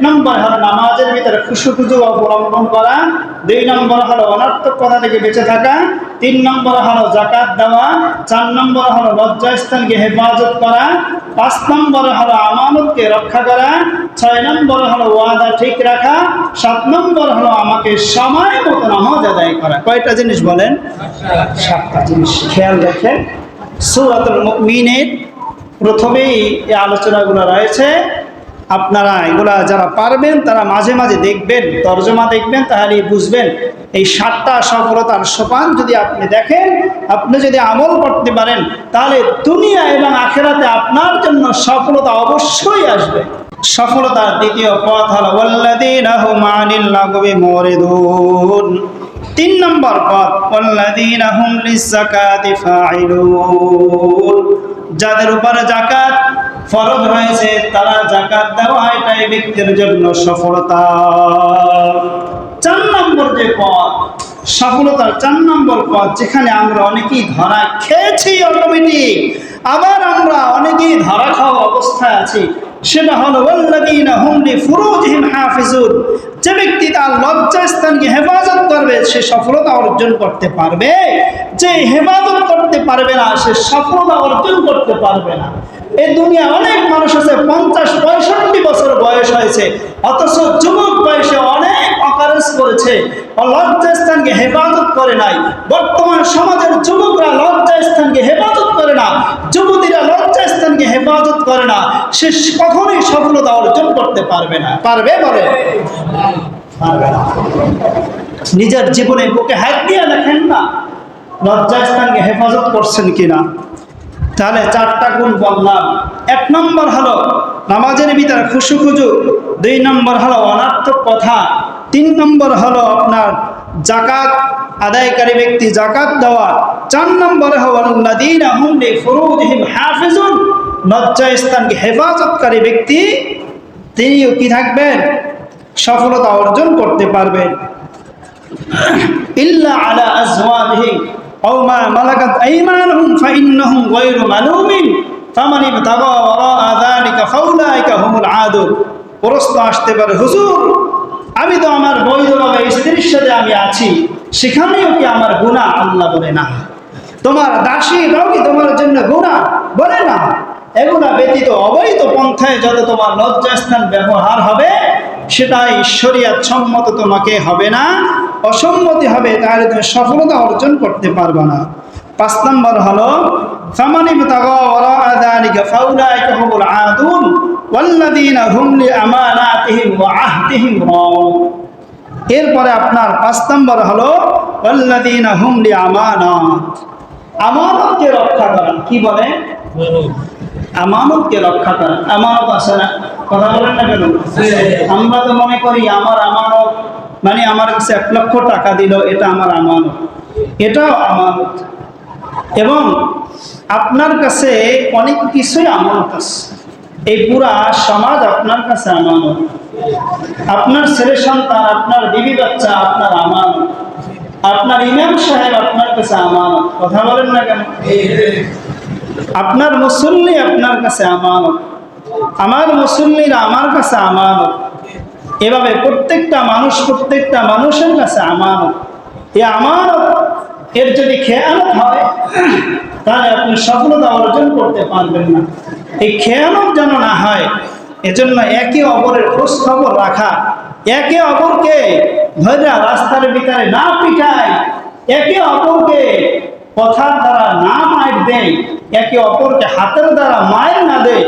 নম্বর হলো নামাজের ভিতরে খুশু অবলম্বন করা, 2 নম্বর হলো অনর্থক কথা থেকে বেঁচে থাকা, 3 নম্বর হলো যাকাত দেওয়া, 4 নম্বর হলো লজ্জাস্থানকে হেফাজত করা, 5 নম্বর হলো আমানতকে রক্ষা করা, 6 নম্বর হলো ওয়াদা ঠিক রাখা, 7 নম্বর হলো আমাকে সময় মতো নামাজ আদায় করা। কয়টা জিনিস বলেন? 7টা জিনিস। খেয়াল রাখেন, সূরাতুল মুমিনের প্রথমেই এই আলোচনাগুলো রয়েছে। আপনারা এগুলা যারা পারবেন তারা মাঝে মাঝে দেখবেন, তর্জমা দেখবেন, তাহলেই বুঝবেন। এই 7টা সফলতার সোপান যদি আপনি দেখেন, আপনি যদি আমল করতে পারেন, তাহলে দুনিয়া এবং আখিরাতে আপনার জন্য সফলতা অবশ্যই আসবে। সফলতার দ্বিতীয় পথ হলো ওয়াল্লাযীনা হুম আনিল লাগবি মুরিদুন। 3 নম্বর পথ ওয়াল্লাযীনা হুম লিয-যাকাতি ফাইলুন। যাদের উপরে যাকাত ফরজ হয়েছে তারা যাকাত দেওয়া, এটাই ব্যক্তির জন্য সফলতা। 4 নম্বর যে পথ, সফলতার 4 নম্বর পথ, যেখানে আমরা অনেকেই ধরা খেয়েছি অটোমেটিক, আবার আমরা অনেকেই ধরা খাওয়া অবস্থায় আছি, সেটা হলো ওয়াল্লাযীনা হুম লিফুরুজিহিম হাফিজুন। যে ব্যক্তি তার লজ্জাস্থানকে হেফাজত করবে সে সফলতা অর্জন করতে পারবে, যে হেফাজত করতে পারবে না সে সফলতা অর্জন করতে পারবে না। এই দুনিয়া অনেক মানুষ আছে 50-65 বছর বয়স হয়েছে, অথচ যুবক বয়সে অনেক অকারেন্স করেছে, লজ্জাস্থানকে হেফাজত করে নাই। বর্তমান সমাজের যুবকরা লজ্জাস্থানকে হেফাজত করে না, যুবতীরা লজ্জাস্থানকে হেফাজত করে না, সে কখনোই সফলতা অর্জন করতে পারবে না। পারবে? বলে পারবে না। নিজের জীবনে বুকে হাত দিয়ে দেখেন না লজ্জাস্থানকে হেফাজত করছেন কিনা। তাহলে 4টা গুণ বললাম। 1 নম্বর হলো নামাজের ভিতরে খুশু, 2 নম্বর হলো অনর্থক কথা, 3 নম্বর হলো আপনার যাকাত আদায়কারী ব্যক্তি যাকাত দেওয়া, 4 নম্বরে হলো ওয়াল্লাযীনা হুম লিফুরুজিহিম হাফিজুন। লজ্জাস্থানকে হেফাজতকারী ব্যক্তি তিনিও কি থাকবেন? সফলতা অর্জন করতে পারবেন। ইল্লা আলা আজওয়াজিহিম আও মা মালাকাত আইমানুহুম ফাইন্নাহুম গায়রু মালুমিন ফামান ইবতাগা ওয়ারাআ যালিকা ফাউলাইকা হুমুল আদুন। প্রশ্ন আসতে পারে, হুজুর আমি তো আমার বৈধভাবে স্ত্রীর সাথে আমি আছি, সেখানেও কি আমার গুনাহ? আল্লাহ বলে না। তোমার দাসী দাও কি তোমার জন্য গুনাহ? বলে না। এগুলা ব্যতীত অবৈধ পন্থায় যত তোমার লজ্জাস্থান ব্যবহার হবে সেটাই শরীয়ত সম্মত তোমাকে হবে না, অসম্মতি হবে, তাহলে তুমি সফলতা অর্জন করতে পারবে না। 5 নম্বর হলো ফামান ইবতাগা ওয়ারাআ যালিকা ফাউলাইকা হুমুল আদুন ওয়াল্লাযীনা হুম লিআমানাতিহিম ওয়া আহদিহিম রাউন। এরপরে আপনার 5 নম্বর হলো ওয়াল্লাযীনা হুম লিআমানাত। আমানতকে রক্ষা করা। কি বলে? আমানতকে রক্ষা করা। আমানত আছে না? কথা বলেন না কেন? আমরা তো মনে করি আমার আমানত মানে আমার কাছে 1 লক্ষ টাকা দিল, এটা আমার আমানত। এটাও আমানত। এবং আপনার কাছে অনেক কিছুই আমানত আছে। এই পুরা সমাজ আপনার কাছে আমানত। আপনার ছেলে সন্তান, আপনার বিবি বাচ্চা আপনার আমানত, আপনার ইমাম সাহেব আপনার কাছে আমানত। কথা বলেন না কেন? আপনার মুসল্লি আপনার কাছে আমানত, আমার মুসল্লিরা আমার কাছে আমানত। এভাবে প্রত্যেকটা মানুষের কাছে আমানত। এই আমানত এর যদি খেয়ানত হয় তাহলে আপনি সফলতা অর্জন করতে পারবেন না। এই খেয়ানত যেন না হয়, এজন্য একে অপরের খোঁজ খবর রাখা, একে অপরকে ধরে রাস্তার ভিতরে না পিটায়, একে অপরকে কথার দ্বারা না মার দেয়, একে অপরকে হাতের দ্বারা মায়ের না দেয়,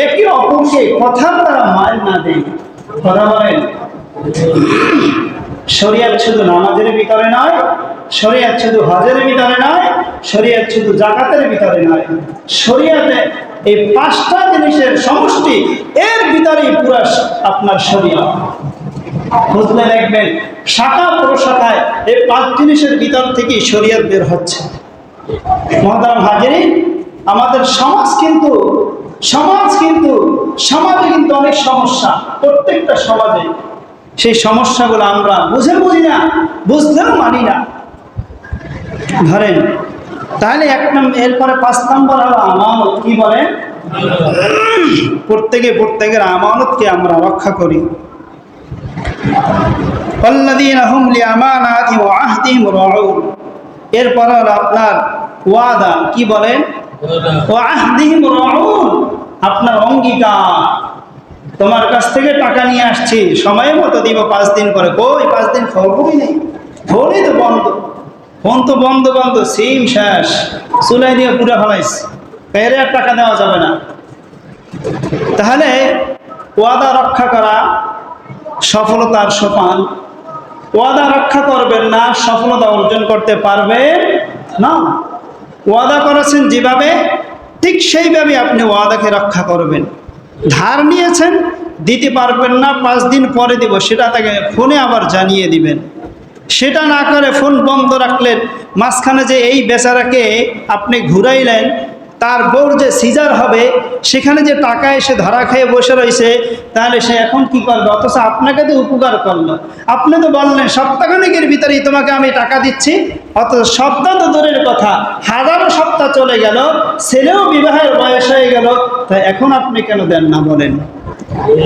একে অপরকে কথার দ্বারা মায়ের না দেয়। কথা বলেন। শরীয়ত শুধু নামাজের ভিতরে নয়, শরীয়ত শুধু হজের ভিতরে নয়, শরীয়ত শুধু যাকাতের ভিতরে নয়, শরীয়তে এই 5টা জিনিসের সমষ্টি, এর ভিতরেই পুরো আপনার শরীয়ত। খুঁজলে দেখবেন শাখা প্রশাখায় এই 5 জিনিসের ভিতর থেকেই শরীয়ত বের হচ্ছে। মুহতারাম হাজিরিন, আমাদের সমাজে কিন্তু অনেক সমস্যা, প্রত্যেকটা সমাজে। সেই সমস্যাগুলো আমরা বুঝি না, বুঝলেও মানি না। ধরেন তাহলে এরপরে 5 নম্বর হলো আমানত। কি বলেন? প্রত্যেকের আমানতকে আমরা রক্ষা করি। ওয়াল্লাযীনা হুম লিআমানাতিহিম ওয়া আহদিহিম রাউন। এরপর হলো আপনার ওয়াদা, কি বলেন? ওয়া আহদিহিম রাউন, আপনার অঙ্গীকার। তোমার কাছ থেকে টাকা নিয়ে আসছি, সময় মতো দিব 5 দিন পরে। কই 5 দিন খবরই নেই, ফোনই তো বন্ধ, ফোন তো বন্ধ বন্ধ, সিম শেষ, চুলাই দিয়ে পুরো ফেলাইছে, পেরে আর টাকা দেওয়া যাবে না। তাহলে ওয়াদা রক্ষা করা সফলতার সোপান। ওয়াদা রক্ষা করবেন না, সফলতা অর্জন করতে পারবেন না। ওয়াদা করেছেন যেভাবে, ঠিক সেইভাবে আপনি ওয়াদাকে রক্ষা করবেন। ধার নিয়েছেন, দিতে পারবেন না, 5 দিন পরে দিব, সেটা তাকে ফোনে আবার জানিয়ে দিবেন। সেটা না করে ফোন বন্ধ রাখলেন, মাঝখানে যে এই বেচারাকে আপনি ঘুরাইলেন, তার বউর যে সিজার হবে, সেখানে যে টাকা এসে ধরা খেয়ে বসে রয়েছে, তাহলে সে এখন কি করবে? অথচ আপনাকে তো উপকার করলো। আপনি তো বললেন সপ্তাহখানেকের ভিতরেই তোমাকে আমি টাকা দিচ্ছি, অথচ সপ্তাহ তো দূরের কথা, হাজারো সপ্তাহ চলে গেল, ছেলেও বিবাহের বয়স হয়ে গেল, তাই এখন আপনি কেন দেন না বলেন?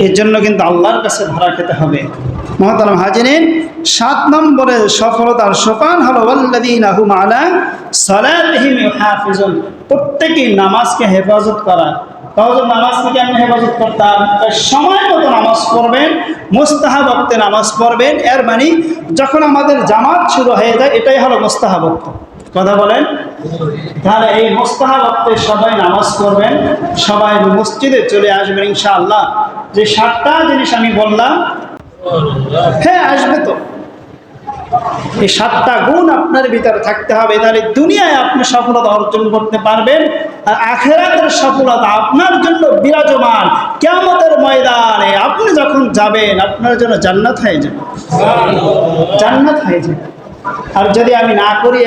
এর জন্য কিন্তু আল্লাহর কাছে ধরা খেতে হবে। মুহতারাম হাজিরিন, 7 নম্বরে সফলতার সোপান হলো ওয়াল্লাযীনা হুম আলা সালাতিহিম ইউহাফিজুন, প্রত্যেকেই নামাজকে হেফাজত করা। তাহলে নামাজকে কেমন হেফাজত করতাম? সময় মতো নামাজ পড়বেন, মুস্তাহাব ওয়াক্তে নামাজ পড়বেন। এর মানে যখন আমাদের জামাত শুরু হয়ে যায়, এটাই হলো মুস্তাহাব ওয়াক্ত। কথা বলেন? তাহলে এই মুস্তাহাব ওয়াক্তে সবাই নামাজ পড়বেন, সবাই মসজিদে চলে আসবেন ইনশাআল্লাহ। যে 7টা জিনিস আমি বললাম, হ্যাঁ আসবে তো। এই 7টা গুণ আপনার ভিতরে থাকতে হবে, তাহলে দুনিয়ায় আপনি সফলতা অর্জন করতে পারবেন, আর আখিরাতের সফলতা আপনার জন্য বিরাজমান। কিয়ামতের ময়দানে আপনি যখন যাবেন, আপনার জন্য জান্নাত হয়ে যাবে, জান্নাত হয়ে যাবে। আর যদি আমি না করি